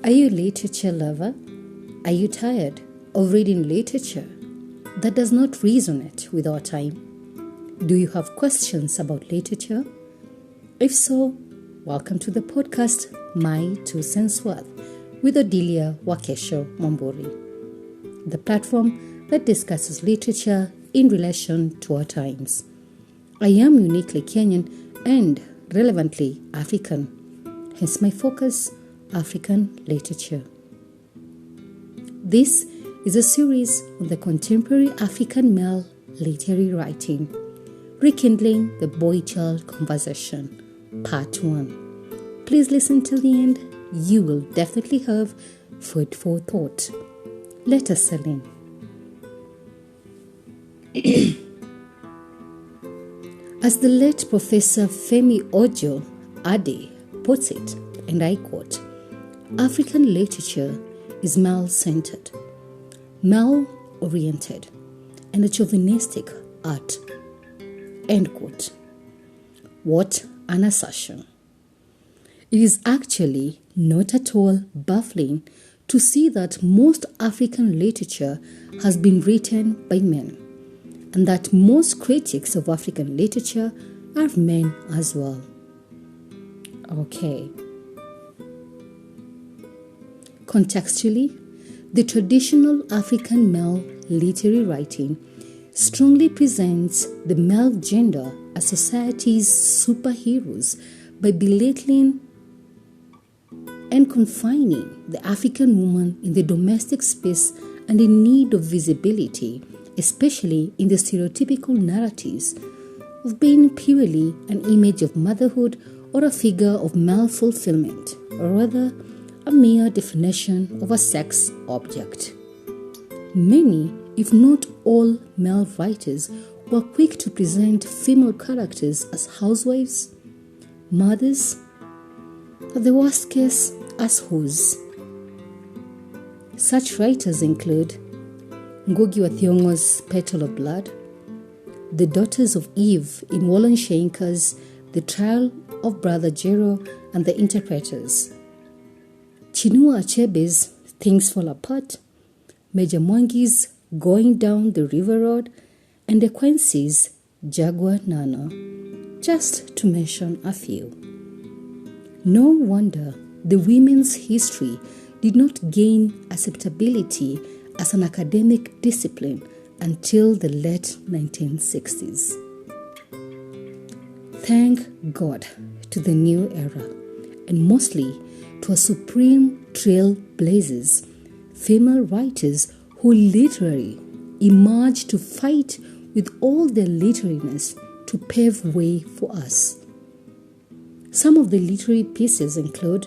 Are you a literature lover? Are you tired of reading literature that does not resonate with our time? Do you have questions about literature? If so, welcome to the podcast My Two Cents Worth with Odilia Wakesho Mombori, the platform that discusses literature in relation to our times. I am uniquely Kenyan and relevantly African, hence my focus, African literature. This is a series on the contemporary African male literary writing, Rekindling the Boychild Conversation, Part 1. Please listen till the end. You will definitely have food for thought. Let us settle in. As the late Professor Femi Ojo Ade puts it, and I quote, African literature is male-centered, male-oriented, and a chauvinistic art. End quote. What an assertion. It is actually not at all baffling to see that most African literature has been written by men, and that most critics of African literature are men as well. Okay. Contextually, the traditional African male literary writing strongly presents the male gender as society's superheroes by belittling and confining the African woman in the domestic space and in need of visibility, especially in the stereotypical narratives of being purely an image of motherhood or a figure of male fulfillment, or rather, a mere definition of a sex object. Many, if not all, male writers were quick to present female characters as housewives, mothers, or the worst case, as hoes. Such writers include Ngugi wa Thiong'o's Petal of Blood, the daughters of Eve in Wallen Shenka's The Trial of Brother Jero and the Interpreters, Chinua Achebe's Things Fall Apart, Major Mwangi's Going Down the River Road, and De Quincy's Jaguar Nano, just to mention a few. No wonder the women's history did not gain acceptability as an academic discipline until the late 1960s. Thank God to the new era, and mostly to our supreme trailblazers, female writers who literally emerged to fight with all their literariness to pave way for us. Some of the literary pieces include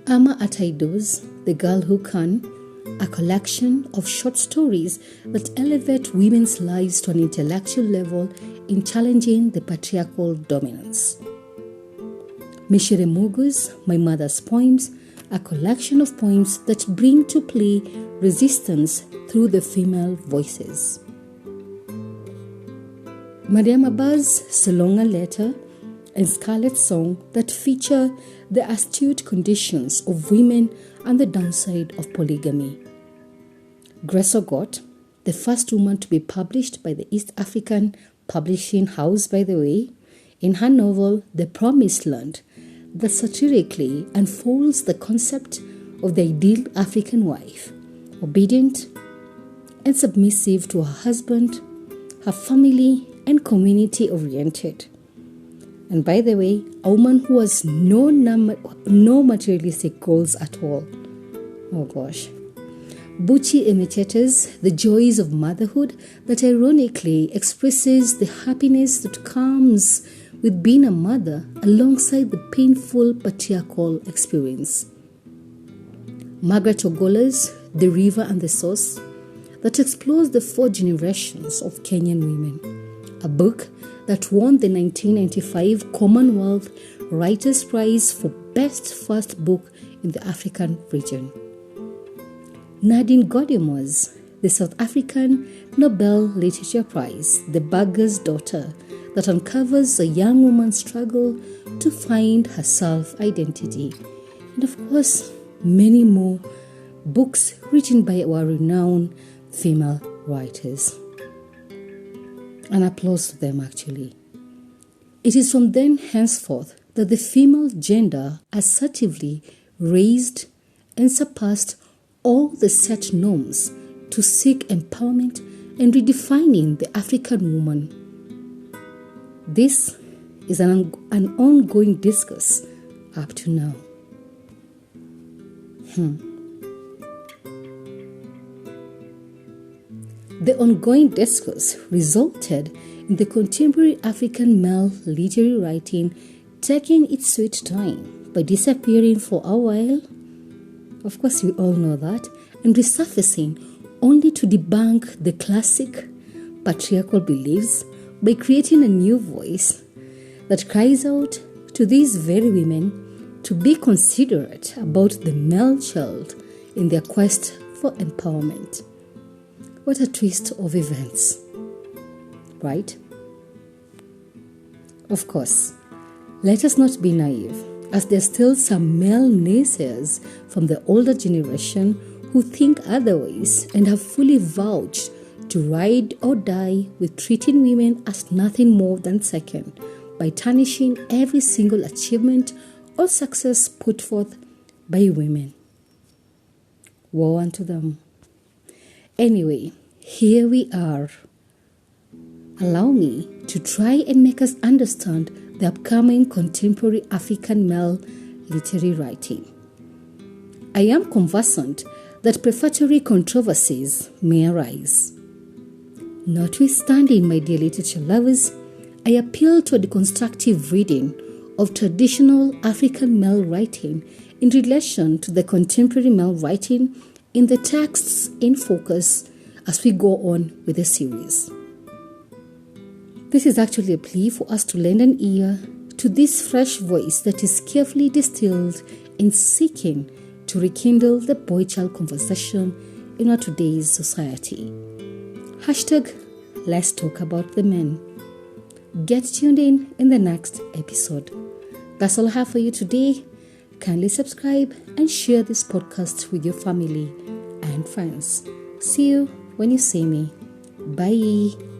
Ama Ataido's The Girl Who Can, a collection of short stories that elevate women's lives to an intellectual level in challenging the patriarchal dominance. Mishire Mugu's My Mother's Poems, a collection of poems that bring to play resistance through the female voices. Mariam Abbas's Salonga Letter and Scarlet Song that feature the astute conditions of women and the downside of polygamy. Grace Ogot, the first woman to be published by the East African Publishing House, by the way, in her novel The Promised Land, that satirically unfolds the concept of the ideal African wife, obedient and submissive to her husband, her family, and community-oriented. And by the way, a woman who has no materialistic goals at all. Oh gosh. Buchi Emechete's The Joys of Motherhood that ironically expresses the happiness that comes with being a mother alongside the painful patriarchal experience. Margaret Ogola's The River and the Source that explores the 4 generations of Kenyan women, a book that won the 1995 Commonwealth Writers' Prize for Best First Book in the African region. Nadine Gordimer's The South African Nobel Literature Prize, The Beggar's Daughter, that uncovers a young woman's struggle to find her self-identity and of course, many more books written by our renowned female writers. And applause to them, actually. It is from then henceforth that the female gender assertively raised and surpassed all the set norms to seek empowerment and redefining the African woman. This is an ongoing discourse up to now. The ongoing discourse resulted in the contemporary African male literary writing taking its sweet time by disappearing for a while. Of course, we all know that, and resurfacing only to debunk the classic patriarchal beliefs by creating a new voice that cries out to these very women to be considerate about the male child in their quest for empowerment. What a twist of events, right? Of course, let us not be naive, as there are still some male naysayers from the older generation who think otherwise and have fully vouched to ride or die with treating women as nothing more than second by tarnishing every single achievement or success put forth by women. Woe unto them. Anyway, here we are. Allow me to try and make us understand the upcoming contemporary African male literary writing. I am conversant that prefatory controversies may arise. Notwithstanding, my dear literature lovers, I appeal to a deconstructive reading of traditional African male writing in relation to the contemporary male writing in the texts in focus as we go on with the series. This is actually a plea for us to lend an ear to this fresh voice that is carefully distilled in seeking to rekindle the boy-child conversation in our today's society. #Let's talk about the men. Get tuned in the next episode. That's all I have for you today. Kindly subscribe and share this podcast with your family and friends. See you when you see me. Bye.